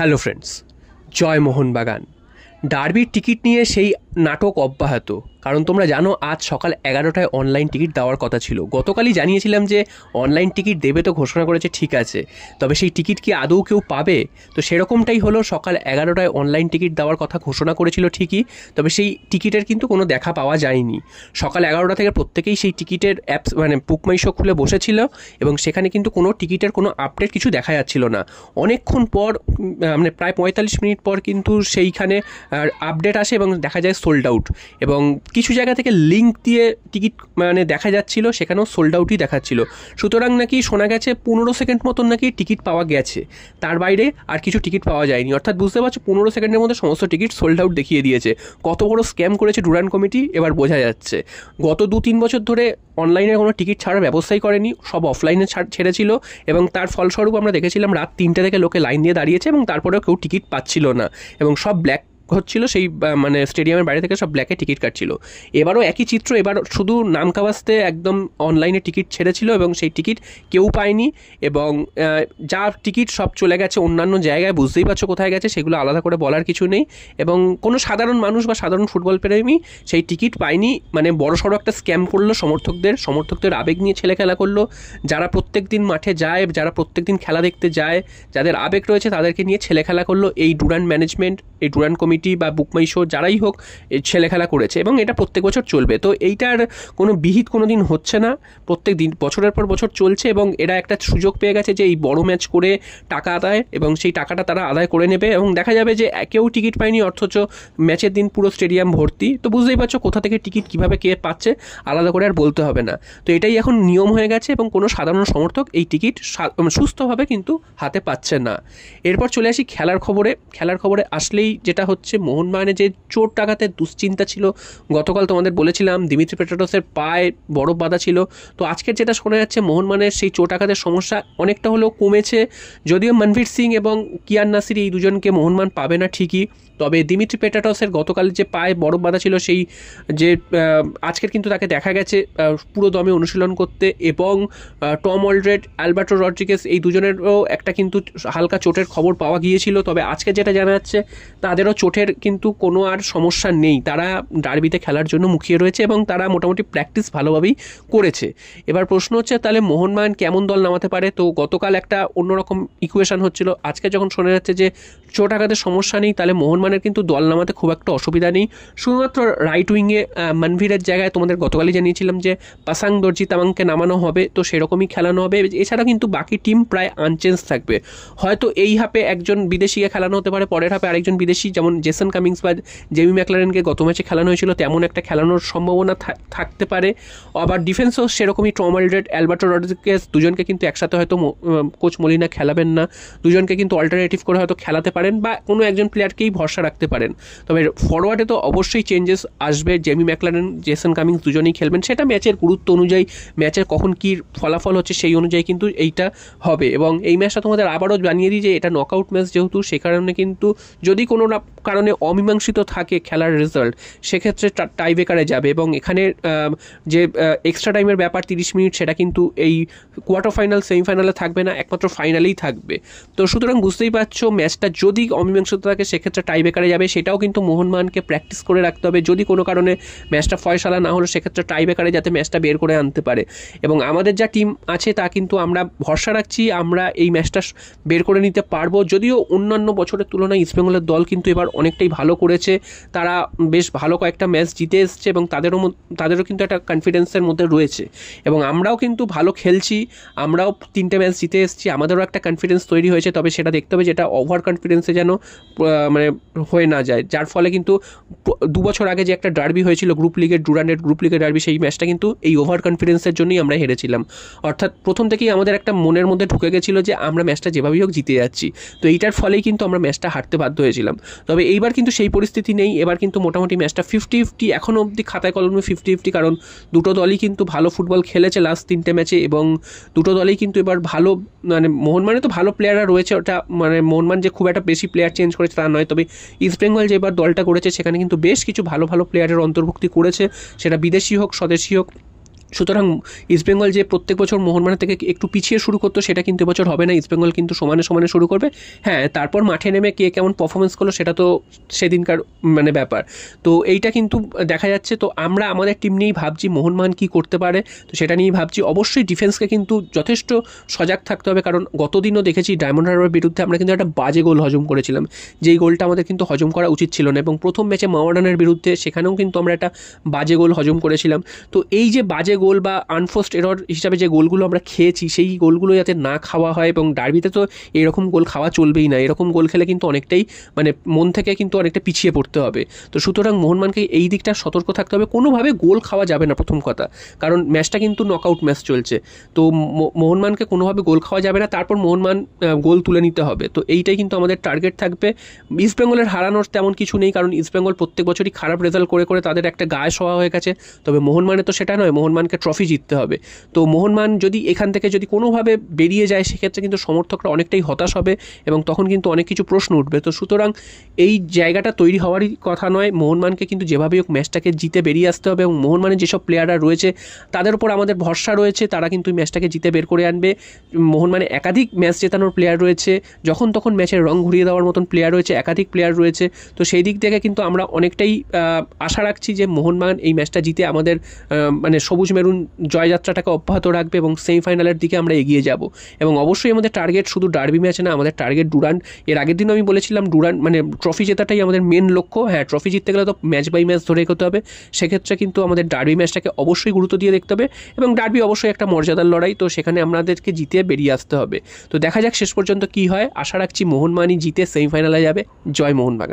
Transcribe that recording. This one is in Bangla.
হ্যালো ফ্রেন্ডস, জয় মোহনবাগান। ডার্বির টিকিট নিয়ে সেই নাটক অব্যাহত, কারণ তোমরা জানো আজ সকাল 11টায় অনলাইন টিকিট দেওয়ার কথা ছিল। গতকালই জানিয়েছিলাম যে অনলাইন টিকিট দেবে, তো ঘোষণা করেছে, ঠিক আছে, তবে সেই টিকিট কি আদৌ কেউ পাবে? তো সেরকমটাই হলো, সকাল 11টায় অনলাইন টিকিট দেওয়ার কথা ঘোষণা করেছিল ঠিকই, তবে সেই টিকিটের কিন্তু কোনো দেখা পাওয়া যায়নি। সকাল 11টা থেকে প্রত্যেকেই সেই টিকিটের অ্যাপস বুক মাই শো খুলে বসেছিল এবং সেখানে কিন্তু কোনো টিকিটের কোনো আপডেট কিছু দেখা যাচ্ছিল না। অনেকক্ষণ পর প্রায় 45 মিনিট পর কিন্তু সেইখানে আপডেট আসে এবং দেখা যায় সোল্ড আউট, এবং কিছু জায়গা থেকে লিঙ্ক দিয়ে টিকিট দেখা যাচ্ছিল, সেখানেও সোল্ড আউটই দেখাচ্ছিল। সুতরাং নাকি শোনা গেছে 15 সেকেন্ড মতন নাকি টিকিট পাওয়া গেছে, তার বাইরে আর কিছু টিকিট পাওয়া যায়নি। অর্থাৎ বুঝতে পারছো, 15 সেকেন্ডের মধ্যে সমস্ত টিকিট সোল্ড আউট দেখিয়ে দিয়েছে। কত বড় স্ক্যাম করেছে ডুরান্ড কমিটি এবার বোঝা যাচ্ছে। গত 2-3 বছর ধরে অনলাইনে কোনো টিকিট ছাড়ার ব্যবস্থাই করেনি, সব অফলাইনে ছেড়েছিল, এবং তার ফলস্বরূপ আমরা দেখেছিলাম রাত 3টে থেকে লোকে লাইন দিয়ে দাঁড়িয়েছে এবং তারপরেও কেউ টিকিট পাচ্ছিল না, এবং সব ব্ল্যাক হচ্ছিল, সেই স্টেডিয়ামের বাইরে থেকে সব ব্ল্যাকে টিকিট কাটছিল। এবারও একই চিত্র, এবার শুধু নামকাওয়াস্তে একদম অনলাইনে টিকিট ছেড়েছিল এবং সেই টিকিট কেউ পায়নি, এবং যা টিকিট সব চলে গেছে অন্যান্য জায়গায়। বুঝতেই পারছো কোথায় গেছে, সেগুলো আলাদা করে বলার কিছু নেই, এবং কোনো সাধারণ মানুষ বা সাধারণ ফুটবল প্রেমী সেই টিকিট পায়নি। বড়সড় একটা স্ক্যাম করলো, সমর্থকদের আবেগ নিয়ে ছেলে খেলা করলো। যারা প্রত্যেক দিন মাঠে যায়, যারা প্রত্যেক দিন খেলা দেখতে যায়, যাদের আবেগ রয়েছে, তাদেরকে নিয়ে ছেলে খেলা করলো এই ডুরান্ড ম্যানেজমেন্ট, এই ডুরান্ড কমিটি বা বুক মাই শো, যারাই হোক, এই ছেলে খেলা করেছে, এবং এটা প্রত্যেক বছর চলবে। তো এইটার কোনো বিহিত কোনো দিন হচ্ছে না, প্রত্যেক দিন বছরের পর বছর চলছে, এবং এরা একটা সুযোগ পেয়ে গেছে যে এই বড় ম্যাচ করে টাকা আদায়, এবং সেই টাকাটা তারা আদায় করে নেবে, এবং দেখা যাবে যে কেউ টিকিট পায়নি, অথচ ম্যাচের দিন পুরো স্টেডিয়াম ভর্তি। তো বুঝতেই পারছো কোথা থেকে টিকিট কীভাবে কে পাচ্ছে, আলাদা করে আর বলতে হবে না। তো এটাই এখন নিয়ম হয়ে গেছে, এবং কোনো সাধারণ সমর্থক এই টিকিট সুস্থভাবে কিন্তু হাতে পাচ্ছে না। এরপর চলে আসি খেলার খবরে আসলেই যেটা হচ্ছে, মোহনবাগানে যে চোট আঘাতের দুশ্চিন্তা ছিল, গতকাল তোমাদের বলেছিলাম দিমিত্রি পেট্রাটোসের পায়ে বরফ বাঁধা ছিল। তো আজকের যেটা শোনা যাচ্ছে, মোহনবাগানের সেই চোট আঘাতের সমস্যা অনেকটা হলেও কমেছে। যদিও মনভীর সিং এবং কিয়ান নাসির এই দুজনকে মোহনবাগান পাবে না ঠিকই, তবে দিমিত্রি পেট্রাটোসের গতকাল যে পায়ে বরফ বাঁধা ছিল, সেই যে আজকের কিন্তু তাকে দেখা গেছে পুরো দমে অনুশীলন করতে, এবং টম অলড্রেড, অ্যালবার্টো রড্রিগেজ, এই দুজনেরও একটা কিন্তু হালকা চোটের খবর পাওয়া গিয়েছিল। তবে আজকে যেটা জানা যাচ্ছে, তাদেরও চোটের কিন্তু কোনো আর সমস্যা নেই, তারা ডার্বিতে খেলার জন্য মুখিয়ে রয়েছে, এবং তারা মোটামুটি প্র্যাকটিস ভালোভাবেই করেছে। এবার প্রশ্ন হচ্ছে, তাহলে মোহনবাগান কেমন দল নামাতে পারে? তো গতকাল একটা অন্যরকম ইকুয়েশন হচ্ছিল, আজকে যখন শোনা যাচ্ছে যে চোট আঘাতের সমস্যা নেই, তাহলে মোহনবাগানের কিন্তু দল নামাতে খুব একটা অসুবিধা নেই। শুধুমাত্র রাইট উইংয়ে মনভীরের জায়গায় তোমাদের গতকালই জানিয়েছিলাম যে পাসাং দর্জি তামাংকে নামানো হবে, তো সেরকমই খেলানো হবে। এছাড়া কিন্তু বাকি টিম প্রায় আনচেঞ্জ থাকবে। হয়তো এই হাফে একজন বিদেশিকে খেলানো হতে পারে, পরের হাফে আরেকজন বিদেশি, যেমন জেসন কামিংস বা জেমি ম্যাকলারেনকে গত ম্যাচে খেলানো হয়েছিল, তেমন একটা খেলানোর সম্ভাবনা থাকতে পারে। আবার ডিফেন্সও সেরকমই, টম অলড্রেড, অ্যালবার্টো রড্রিগেজ, দুজনকে কিন্তু একসাথে হয়তো কোচ মলিনা খেলাবেন না, দুজনকে কিন্তু অল্টারনেটিভ করে হয়তো খেলাতে পারেন, বা কোনো একজন প্লেয়ারকেই ভরসা রাখতে পারেন। তবে ফরওয়ার্ডে তো অবশ্যই চেঞ্জেস আসবে, জেমি ম্যাকলারেন, জেসন কামিংস দুজনেই খেলবেন, সেটা ম্যাচের গুরুত্ব অনুযায়ী, ম্যাচের কখন কী ফলাফল হচ্ছে সেই অনুযায়ী কিন্তু এইটা হবে। এবং এই ম্যাচটা তোমাদের আবারও জানিয়ে দিই যে এটা নকআউট ম্যাচ, যেহেতু সে কারণে কিন্তু যদি কোনো কারণে অমীমাংসিত থাকে খেলার রেজাল্ট, সেক্ষেত্রে টাইব্রেকারে যাবে, এবং এখানে যে এক্সট্রা টাইমের ব্যাপার 30 মিনিট, সেটা কিন্তু এই কোয়ার্টার ফাইনাল, সেমিফাইনালে থাকবে না, একমাত্র ফাইনালেই থাকবে। তো সুতরাং বুঝতেই পারছো, ম্যাচটা যদি অমীমাংসিত থাকে সেক্ষেত্রে টাইব্রেকারে যাবে, সেটাও কিন্তু মোহনবাগানকে প্র্যাকটিস করে রাখতে হবে। যদি কোনো কারণে ম্যাচটা ফয়সালা না হলো, সেক্ষেত্রে টাইব্রেকারে যাতে ম্যাচটা বের করে আনতে পারে। এবং আমাদের যা টিম আছে তা কিন্তু আমরা ভরসা রাখছি, আমরা এই ম্যাচটা বের করে নিতে পারবো। যদিও অন্যান্য বছরের তুলনায় ইস্টবেঙ্গলের দল কিন্তু এবার অনেকটাই ভালো করেছে, তারা বেশ ভালো কয়েকটা ম্যাচ জিতে এসছে, এবং তাদেরও কিন্তু একটা কনফিডেন্সের মধ্যে রয়েছে, এবং আমরাও কিন্তু ভালো খেলছি, আমরাও 3টে ম্যাচ জিতে এসেছি, আমাদেরও একটা কনফিডেন্স তৈরি হয়েছে। তবে সেটা দেখতে হবে যেটা ওভার কনফিডেন্সে যেন হয়ে না যায়, যার ফলে কিন্তু 2 বছর আগে যে একটা ডার্বি হয়েছিল গ্রুপ লিগের, ডুরান্ডের গ্রুপ লিগের ডার্বি, সেই ম্যাচটা কিন্তু এই ওভার কনফিডেন্সের জন্যই আমরা হেরেছিলাম। অর্থাৎ প্রথম থেকেই আমাদের একটা মনের মধ্যে ঢুকে গেছিলো যে আমরা ম্যাচটা যেভাবেই হোক জিতে যাচ্ছি, তো এইটার ফলেই কিন্তু আমরা ম্যাচটা হারতে বাধ্য হয়েছিলাম। তবে এইবার কিন্তু সেই পরিস্থিতি নেই, এবার কিন্তু মোটামুটি ম্যাচটা 50-50, এখনও অবধি খাতায় কলমে 50-50, কারণ দুটো দলই কিন্তু ভালো ফুটবল খেলেছে লাস্ট 3টে ম্যাচে, এবং দুটো দলই কিন্তু এবার ভালো, মোহনবাগানে তো ভালো প্লেয়াররা রয়েছে, ওটা মোহনবাগান যে খুব একটা বেশি প্লেয়ার চেঞ্জ করেছে তা নয়, তবে ইস্টবেঙ্গল যে এবার দলটা করেছে সেখানে কিন্তু বেশ কিছু ভালো ভালো প্লেয়ারের অন্তর্ভুক্তি করেছে, সেটা বিদেশি হোক স্বদেশি হোক, সুতরাং ইস্টবেঙ্গল যে প্রত্যেক বছর মোহনবাগান থেকে একটু পিছিয়ে শুরু করতো সেটা কিন্তু এবছর হবে না। ইস্টবেঙ্গল কিন্তু সমানে সমানে শুরু করবে। হ্যাঁ, তারপর মাঠে নেমে কে কেমন পারফরমেন্স করলো সেটা তো সেদিনকার মানে ব্যাপার। তো এইটা কিন্তু দেখা যাচ্ছে। তো আমরা আমাদের টিম নিয়েই ভাবছি মোহনবাগান কী করতে পারে, তো সেটা নিয়েই ভাবছি। অবশ্যই ডিফেন্সকে কিন্তু যথেষ্ট সজাগ থাকতে হবে, কারণ গতদিনও দেখেছি ডায়মন্ড হারবারের বিরুদ্ধে আমরা কিন্তু একটা বাজে গোল হজম করেছিলাম, যেই গোলটা আমাদের কিন্তু হজম করা উচিত ছিল না। এবং প্রথম ম্যাচে মোহামেডানের বিরুদ্ধে সেখানেও কিন্তু আমরা একটা বাজে গোল হজম করেছিলাম। তো এই যে বাজে গোল বা আনফোর্সড এরর হিসাবে যে গোলগুলো আমরা খেয়েছি, সেই গোলগুলো যাতে না খাওয়া হয়। এবং ডার্বিতে তো এরকম গোল খাওয়া চলবেই না, এরকম গোল খেলে কিন্তু অনেকটাই মানে মন থেকে কিন্তু অনেকটা পিছিয়ে পড়তে হবে। তো সুতরাং মোহনবাগানকে এই দিকটা সতর্ক থাকতে হবে, কোনোভাবে গোল খাওয়া যাবে না প্রথম কথা, কারণ ম্যাচটা কিন্তু নকআউট ম্যাচ চলছে। তো মোহনবাগানকে কোনোভাবে গোল খাওয়া যাবে না, তারপর মোহনবাগান গোল তুলে নিতে হবে। তো এইটাই কিন্তু আমাদের টার্গেট থাকবে। ইস্টবেঙ্গলের হারানোর তেমন কিছু নেই, কারণ ইস্টবেঙ্গল প্রত্যেক বছরই খারাপ রেজাল্ট করে করে তাদের একটা গায়ে শোয়া হয়ে গেছে। তবে মোহনবাগানে তো সেটা নয়, মোহনবাগানকে ট্রফি জিততে হবে। তো মোহনবাগান যদি এখান থেকে যদি কোনোভাবে বেরিয়ে যায়, সেক্ষেত্রে কিন্তু সমর্থকরা অনেকটাই হতাশ হবে এবং তখন কিন্তু অনেক কিছু প্রশ্ন উঠবে। তো সুতরাং এই জায়গাটা তৈরি হওয়ারই কথা নয়। মোহনবাগানকে কিন্তু যেভাবেই হোক ম্যাচটাকে জিতে বেরিয়ে আসতে হবে এবং মোহনবাগানের যেসব প্লেয়াররা রয়েছে তাদের উপর আমাদের ভরসা রয়েছে, তারা কিন্তু ম্যাচটাকে জিতে বের করে আনবে। মোহনবাগানে একাধিক ম্যাচ জেতানোর প্লেয়ার রয়েছে, যখন তখন ম্যাচের রং ঘুরিয়ে দেওয়ার মতন প্লেয়ার রয়েছে, একাধিক প্লেয়ার রয়েছে। তো সেই দিক থেকে কিন্তু আমরা অনেকটাই আশা রাখছি যে মোহনবাগান এই ম্যাচটা জিতে আমাদের মানে সবুজ মেরুন জয়যাত্রাটাকে অব্যাহত রাখবে এবং সেমিফাইনালের দিকে আমরা এগিয়ে যাব। এবং অবশ্যই আমাদের টার্গেট শুধু ডার্বি ম্যাচ না, আমাদের টার্গেট ডুরান্ড। এর আগের দিনও আমি বলেছিলাম ডুরান্ড মানে ট্রফি জেতাটাই আমাদের মেন লক্ষ্য। হ্যাঁ, ট্রফি জিততে গেলে তো ম্যাচ বাই ম্যাচ ধরে এগোতে হবে, সেক্ষেত্রে কিন্তু আমাদের ডার্বি ম্যাচটাকে অবশ্যই গুরুত্ব দিয়ে দেখতে হবে। এবং ডার্বি অবশ্যই একটা মর্যাদার লড়াই, তো সেখানে আমাদেরকে জিতে বেরিয়ে আসতে হবে। তো দেখা যাক শেষ পর্যন্ত কী হয়। আশা রাখছি মোহনবাগানই জিতে সেমিফাইনালে যাবে। জয় মোহনবাগান।